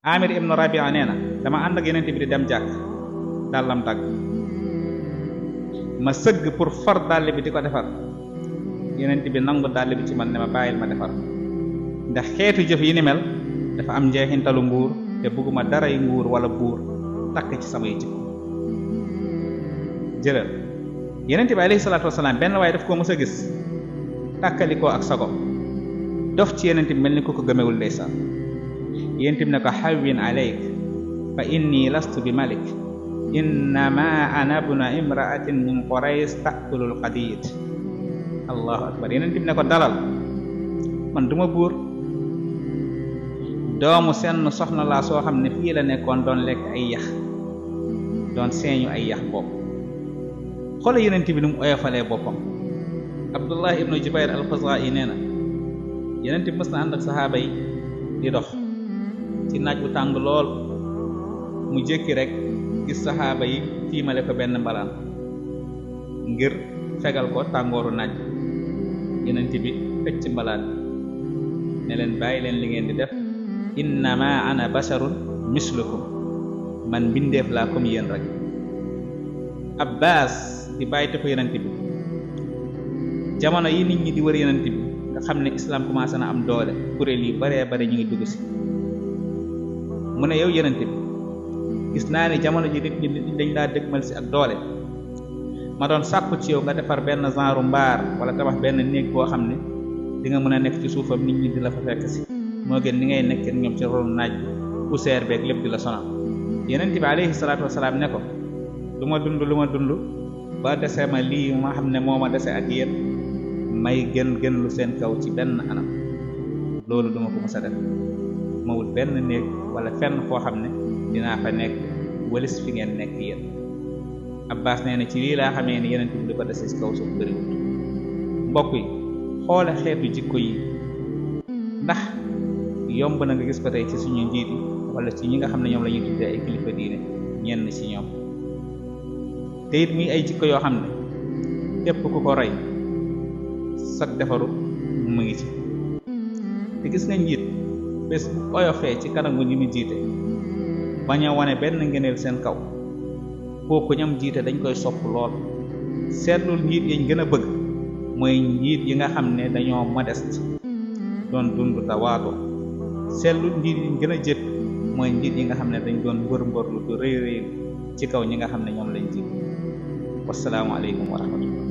Amir ibnu Rabia nee na dama ànd ak yeneen bi di dem jàkk dàllam dagg ma sëgg pour for dàll bi di ko defar yeneen bi nangu dàll bi ci man ne ma bàyyil ma defar ndax xeetu jëf yi ni mel dafa am njeexintalu nguur te bëgguma daray nguur wala buur takk ci samay jikko jëlal yeneen bi alayhi salaatu wasalaam benn waaye daf koo mës a gis tàkkalikoo ak sago dof ci yeneen bi mel ni ku ko gëmewul ndeysaan yeneen bi ne ko xawwin alayk fa inni lastu bi malik innama ana buna imraatin min qurays takulul qadid allahu akbar yeneen bi ne ko dalal man duma buur doomu senn soxna laa soo xam ne fii la nekkoon doon lekk ay yax doon seeñu ay yax bopp xoolal yeneen bi nu mu oyofalee boppam Abdullah ibnu Jubayr al-Xuzaa'i nee na yeneen bi mës na ànd ak saxaaba yi di dox ci naaj bu tàng lool mu jékki rek gis saxaaba yi tiimale ko benn mbalaan ngir fegal ko tàngooru naaj yeneen bi xëcc mbalaan ne leen bàyyi leen li ngeen di def innama ana basharun mislukum man mbindeef laa comme yéen rek Abbas di bàyyi te ko yenent bi jamono yi nit ñi di wër yenent bi nga xam ne islam commencé na am doole kuréel yi baree bare ñu ngi dugg si mu ne yow yenent bi gis naa ne jamono ji nit ñi dañ laa dëgmal si ak doole ma doon sàkku ci yow nga defar benn genre mbaar wala tabax benn néeg boo xam ne di nga mën a nekk ci suufam nit ñi di la fa fekk si moo gën ni ngay nekk ñoom ci ronu naaj poussière beeg lépp di la sonal yenent bi alayhi salaatu wasalaam ne ko lu ma dund ba dese ma lii ma xam ne moo ma dese ak yéen may gën lu seen kaw ci benn anam loolu duma ko mës a def ma wut benn néeg wala fenn foo xam ne dinaa fa nekk walis fi ngeen nekk yéen Abbas nee na ci lii laa xamee ni yeneen bi di ko dese ci kaw suuf bëriwut mbokk yi xoole xeetu jikko yi ndax yomb na nga gis ko tey ci suñu njiit yi wala ci ñi nga xam ne ñoom la ñuy tuddee ay kilifa diine ñenn ci ñoom te it muy ay jikko yoo xam ne képp ku ko roy sag defaru mu ngi ci te gis nga njiit bés bu oyofee ci kanamu ñi mu jiite bañ a wane benn ngeneel seen kaw kooku ñam jiite dañ koy sopp lool seetlul njiit yañ gën a bëgg mooy njiit yi nga xam ne dañoo modeste doon dund tawaatu seetlul njiit yi gën a jëpp mooy njiit yi nga xam ne dañ doon mbër lu du rëy ci kaw ñi nga xam ne ñoom lañ jiit wassalaamu aleykum wa rahmatullah